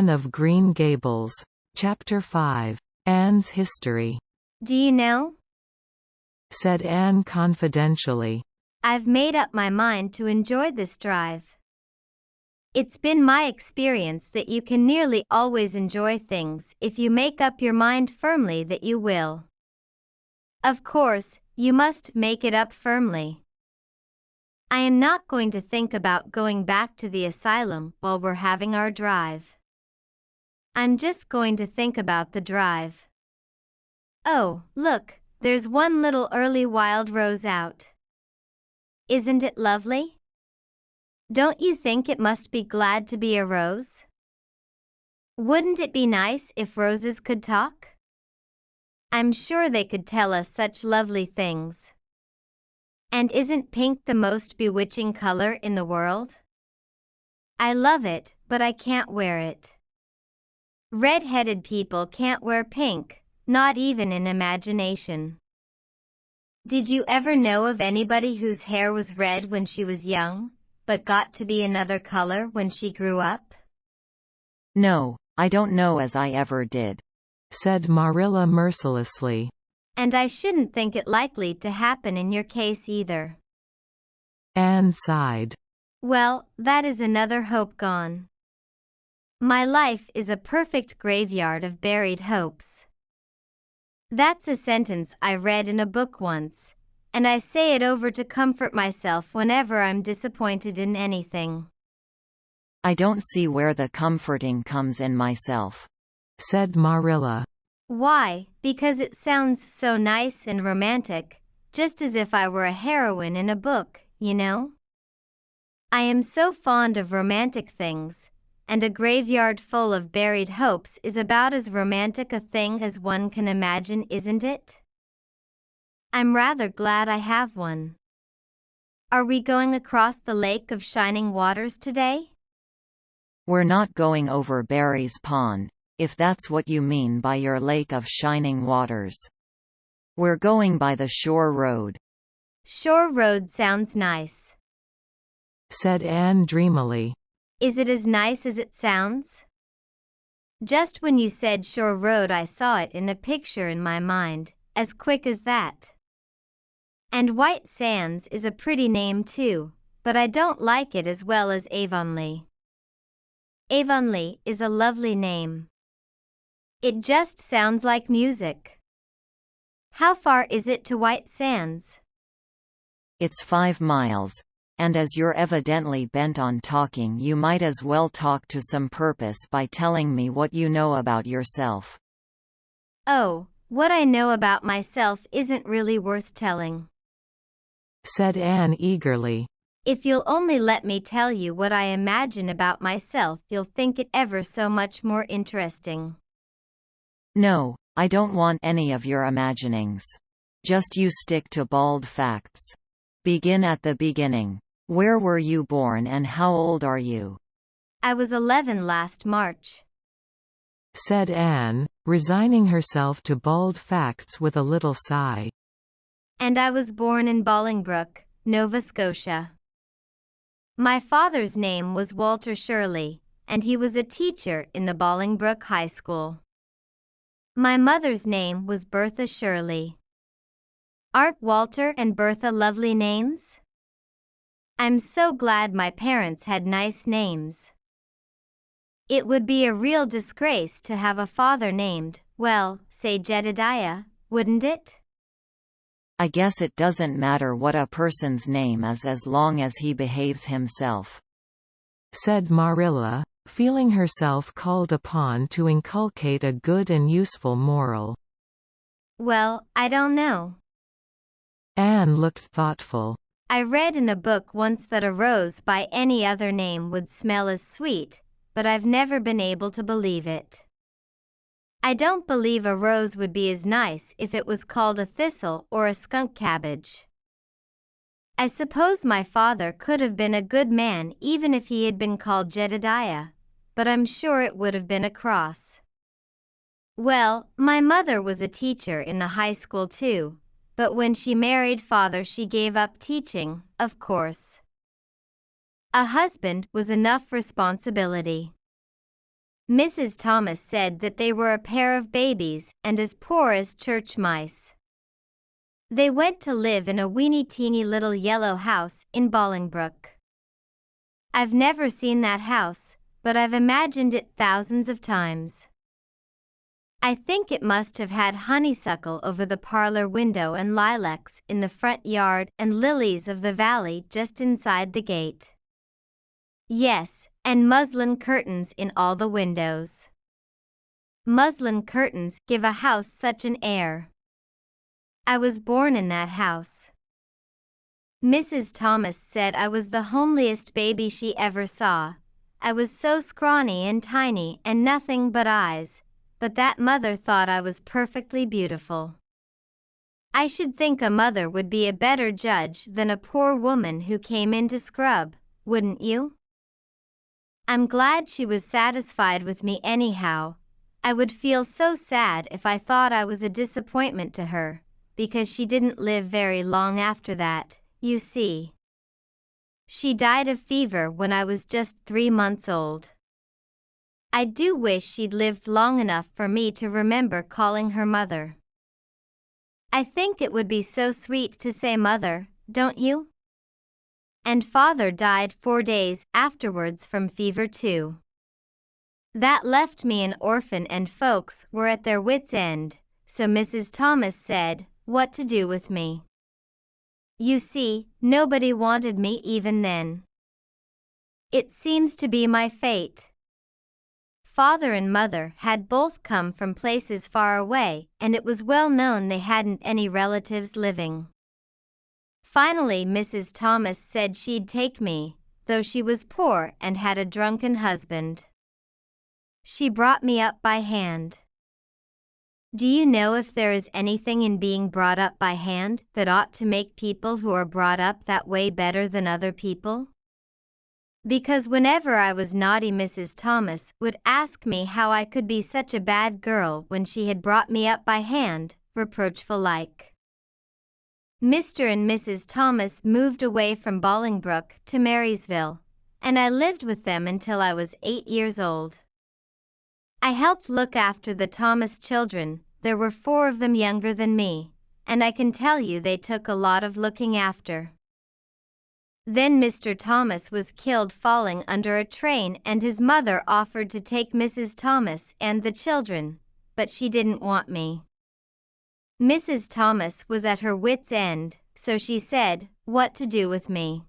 Anne of Green Gables. Chapter 5. Anne's History. Do you know? Said Anne confidentially. I've made up my mind to enjoy this drive. It's been my experience that you can nearly always enjoy things if you make up your mind firmly that you will. Of course, you must make it up firmly. I am not going to think about going back to the asylum while we're having our drive. I'm just going to think about the drive. Oh, look, there's one little early wild rose out. Isn't it lovely? Don't you think it must be glad to be a rose? Wouldn't it be nice if roses could talk? I'm sure they could tell us such lovely things. And isn't pink the most bewitching color in the world? I love it, but I can't wear it. Red-headed people can't wear pink, not even in imagination. Did you ever know of anybody whose hair was red when she was young, but got to be another color when she grew up? No, I don't know as I ever did, said Marilla mercilessly. And I shouldn't think it likely to happen in your case either. Anne sighed. Well, that is another hope gone. My life is a perfect graveyard of buried hopes. That's a sentence I read in a book once, and I say it over to comfort myself whenever I'm disappointed in anything. I don't see where the comforting comes in myself, said Marilla. Why? Because it sounds so nice and romantic, just as if I were a heroine in a book, you know? I am so fond of romantic things, and a graveyard full of buried hopes is about as romantic a thing as one can imagine, isn't it? I'm rather glad I have one. Are we going across the Lake of Shining Waters today? We're not going over Barry's Pond, if that's what you mean by your Lake of Shining Waters. We're going by the Shore Road. Shore Road sounds nice, said Anne dreamily. Is it as nice as it sounds? Just when you said Shore Road I saw it in a picture in my mind, as quick as that. And White Sands is a pretty name too, but I don't like it as well as Avonlea. Avonlea is a lovely name. It just sounds like music. How far is it to White Sands? It's 5 miles. And as you're evidently bent on talking, you might as well talk to some purpose by telling me what you know about yourself. Oh, what I know about myself isn't really worth telling, said Anne eagerly. If you'll only let me tell you what I imagine about myself, you'll think it ever so much more interesting. No, I don't want any of your imaginings. Just you stick to bald facts. Begin at the beginning. Where were you born and how old are you? I was 11 last March, said Anne, resigning herself to bald facts with a little sigh. And I was born in Bolingbroke, Nova Scotia. My father's name was Walter Shirley, and he was a teacher in the Bolingbroke High School. My mother's name was Bertha Shirley. Aren't Walter and Bertha lovely names? I'm so glad my parents had nice names. It would be a real disgrace to have a father named, well, say Jedediah, wouldn't it? I guess it doesn't matter what a person's name is as long as he behaves himself, said Marilla, feeling herself called upon to inculcate a good and useful moral. Well, I don't know. Anne looked thoughtful. I read in a book once that a rose by any other name would smell as sweet, but I've never been able to believe it. I don't believe a rose would be as nice if it was called a thistle or a skunk cabbage. I suppose my father could have been a good man even if he had been called Jedediah, but I'm sure it would have been a cross. Well, my mother was a teacher in the high school too, but when she married father she gave up teaching, of course. A husband was enough responsibility. Mrs. Thomas said that they were a pair of babies and as poor as church mice. They went to live in a weeny-teeny little yellow house in Bolingbroke. I've never seen that house, but I've imagined it thousands of times. I think it must have had honeysuckle over the parlor window and lilacs in the front yard and lilies of the valley just inside the gate. Yes, and muslin curtains in all the windows. Muslin curtains give a house such an air. I was born in that house. Mrs. Thomas said I was the homeliest baby she ever saw. I was so scrawny and tiny and nothing but eyes, but that mother thought I was perfectly beautiful. I should think a mother would be a better judge than a poor woman who came in to scrub, wouldn't you? I'm glad she was satisfied with me anyhow. I would feel so sad if I thought I was a disappointment to her, because she didn't live very long after that, you see. She died of fever when I was just 3 months old. I do wish she'd lived long enough for me to remember calling her mother. I think it would be so sweet to say mother, don't you? And father died 4 days afterwards from fever too. That left me an orphan and folks were at their wits' end, so Mrs. Thomas said, what to do with me. You see, nobody wanted me even then. It seems to be my fate. Father and mother had both come from places far away, and it was well known they hadn't any relatives living. Finally, Mrs. Thomas said she'd take me, though she was poor and had a drunken husband. She brought me up by hand. Do you know if there is anything in being brought up by hand that ought to make people who are brought up that way better than other people? Because whenever I was naughty, Mrs. Thomas would ask me how I could be such a bad girl when she had brought me up by hand, reproachful-like. Mr. and Mrs. Thomas moved away from Bolingbroke to Marysville, and I lived with them until I was 8 years old. I helped look after the Thomas children. There were 4 of them younger than me, and I can tell you they took a lot of looking after. Then Mr. Thomas was killed falling under a train, and his mother offered to take Mrs. Thomas and the children, but she didn't want me. Mrs. Thomas was at her wits' end, so she said, what to do with me.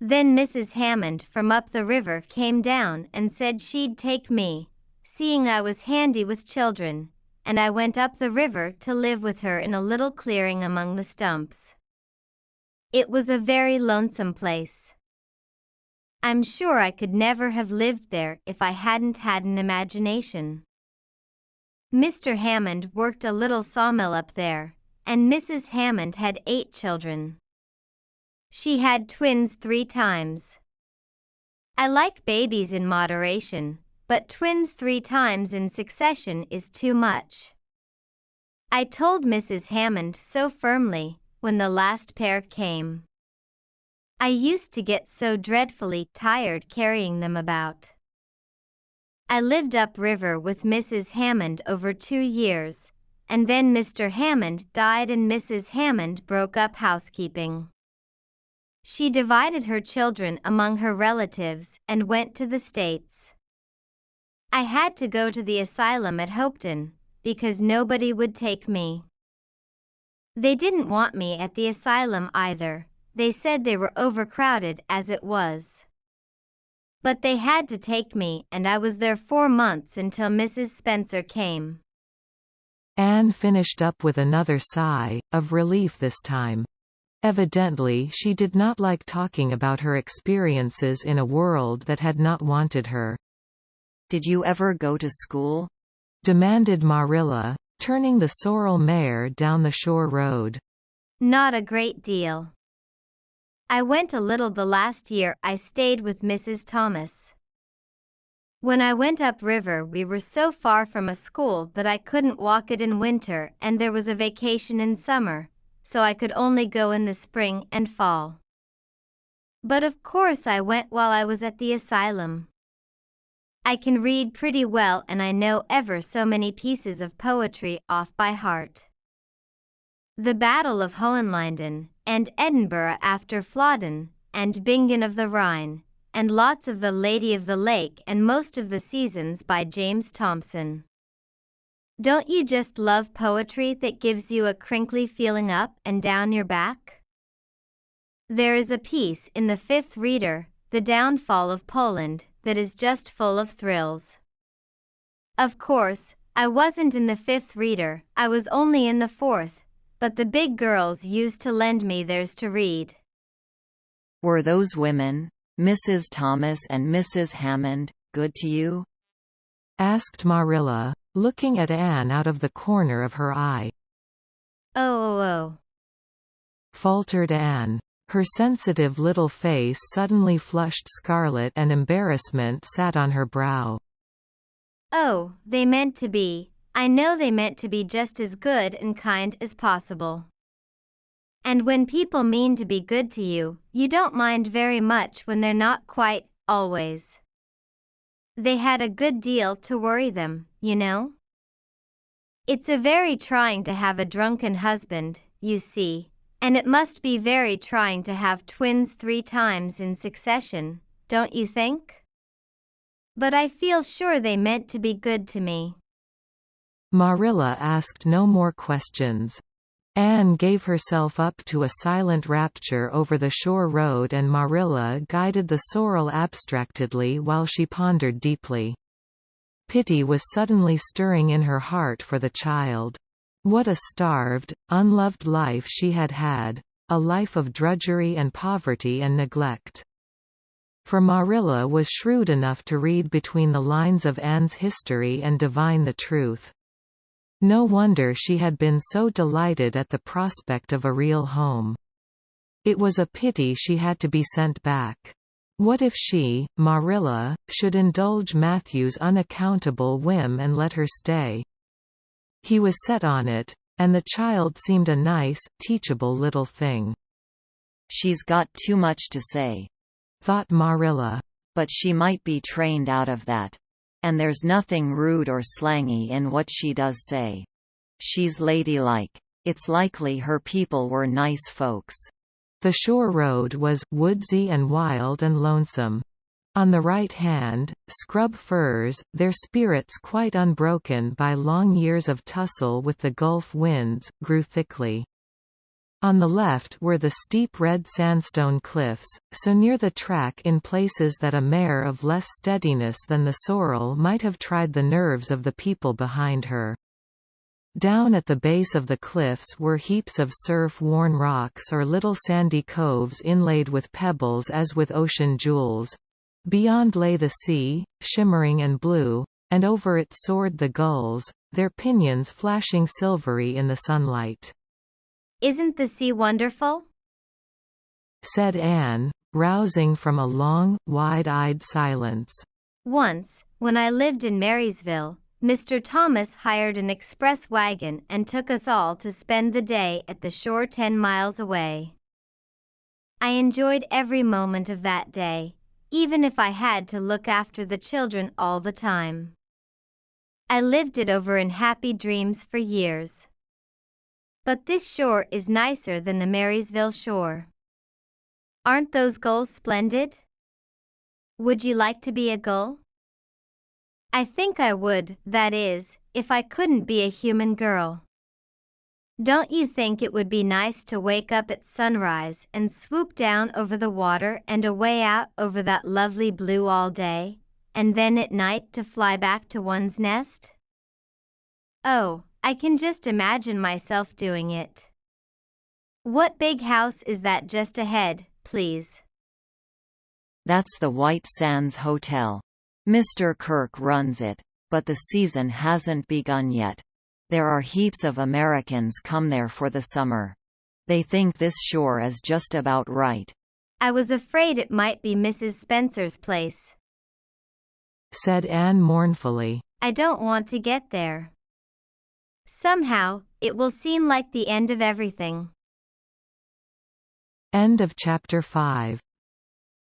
Then Mrs. Hammond from up the river came down and said she'd take me, seeing I was handy with children, and I went up the river to live with her in a little clearing among the stumps. It was a very lonesome place. I'm sure I could never have lived there if I hadn't had an imagination. Mr. Hammond worked a little sawmill up there, and Mrs. Hammond had 8 children. She had twins 3 times. I like babies in moderation, but twins 3 times in succession is too much. I told Mrs. Hammond so firmly when the last pair came. I used to get so dreadfully tired carrying them about. I lived upriver with Mrs. Hammond over 2 years, and then Mr. Hammond died and Mrs. Hammond broke up housekeeping. She divided her children among her relatives and went to the States. I had to go to the asylum at Hopeton, because nobody would take me. They didn't want me at the asylum either. They said they were overcrowded as it was. But they had to take me, and I was there 4 months until Mrs. Spencer came. Anne finished up with another sigh, of relief this time. Evidently she did not like talking about her experiences in a world that had not wanted her. Did you ever go to school? Demanded Marilla, turning the sorrel mare down the shore road. Not a great deal. I went a little the last year I stayed with Mrs. Thomas. When I went up river we were so far from a school that I couldn't walk it in winter, and there was a vacation in summer, so I could only go in the spring and fall. But of course I went while I was at the asylum. I can read pretty well and I know ever so many pieces of poetry off by heart. The Battle of Hohenlinden, and Edinburgh after Flodden, and Bingen of the Rhine, and lots of The Lady of the Lake and most of the Seasons by James Thomson. Don't you just love poetry that gives you a crinkly feeling up and down your back? There is a piece in the Fifth Reader, The Downfall of Poland, that is just full of thrills. Of course, I wasn't in the Fifth Reader, I was only in the Fourth, but the big girls used to lend me theirs to read. Were those women, Mrs. Thomas and Mrs. Hammond, good to you? asked Marilla, looking at Anne out of the corner of her eye. Oh, faltered Anne. Her sensitive little face suddenly flushed scarlet and embarrassment sat on her brow. Oh, they meant to be. I know they meant to be just as good and kind as possible. And when people mean to be good to you, you don't mind very much when they're not quite, always. They had a good deal to worry them, you know. It's a very trying to have a drunken husband, you see, and it must be very trying to have twins 3 times in succession, don't you think? But I feel sure they meant to be good to me. Marilla asked no more questions. Anne gave herself up to a silent rapture over the shore road and Marilla guided the sorrel abstractedly while she pondered deeply. Pity was suddenly stirring in her heart for the child. What a starved, unloved life she had had, a life of drudgery and poverty and neglect. For Marilla was shrewd enough to read between the lines of Anne's history and divine the truth. No wonder she had been so delighted at the prospect of a real home. It was a pity she had to be sent back. What if she, Marilla, should indulge Matthew's unaccountable whim and let her stay? He was set on it, and the child seemed a nice, teachable little thing. She's got too much to say, thought Marilla. But she might be trained out of that. And there's nothing rude or slangy in what she does say. She's ladylike. It's likely her people were nice folks. The shore road was woodsy and wild and lonesome. On the right hand, scrub firs, their spirits quite unbroken by long years of tussle with the Gulf winds, grew thickly. On the left were the steep red sandstone cliffs, so near the track in places that a mare of less steadiness than the sorrel might have tried the nerves of the people behind her. Down at the base of the cliffs were heaps of surf-worn rocks or little sandy coves inlaid with pebbles as with ocean jewels. Beyond lay the sea, shimmering and blue, and over it soared the gulls, their pinions flashing silvery in the sunlight. Isn't the sea wonderful? said Anne, rousing from a long, wide-eyed silence. Once, when I lived in Marysville, Mr. Thomas hired an express wagon and took us all to spend the day at the shore 10 miles away. I enjoyed every moment of that day, even if I had to look after the children all the time. I lived it over in happy dreams for years. But this shore is nicer than the Marysville shore. Aren't those gulls splendid? Would you like to be a gull? I think I would, that is, if I couldn't be a human girl. Don't you think it would be nice to wake up at sunrise and swoop down over the water and away out over that lovely blue all day, and then at night to fly back to one's nest? Oh, I can just imagine myself doing it. What big house is that just ahead, please? That's the White Sands Hotel. Mr. Kirk runs it, but the season hasn't begun yet. There are heaps of Americans come there for the summer. They think this shore is just about right. I was afraid it might be Mrs. Spencer's place, said Anne mournfully. I don't want to get there. Somehow, it will seem like the end of everything. End of chapter 5.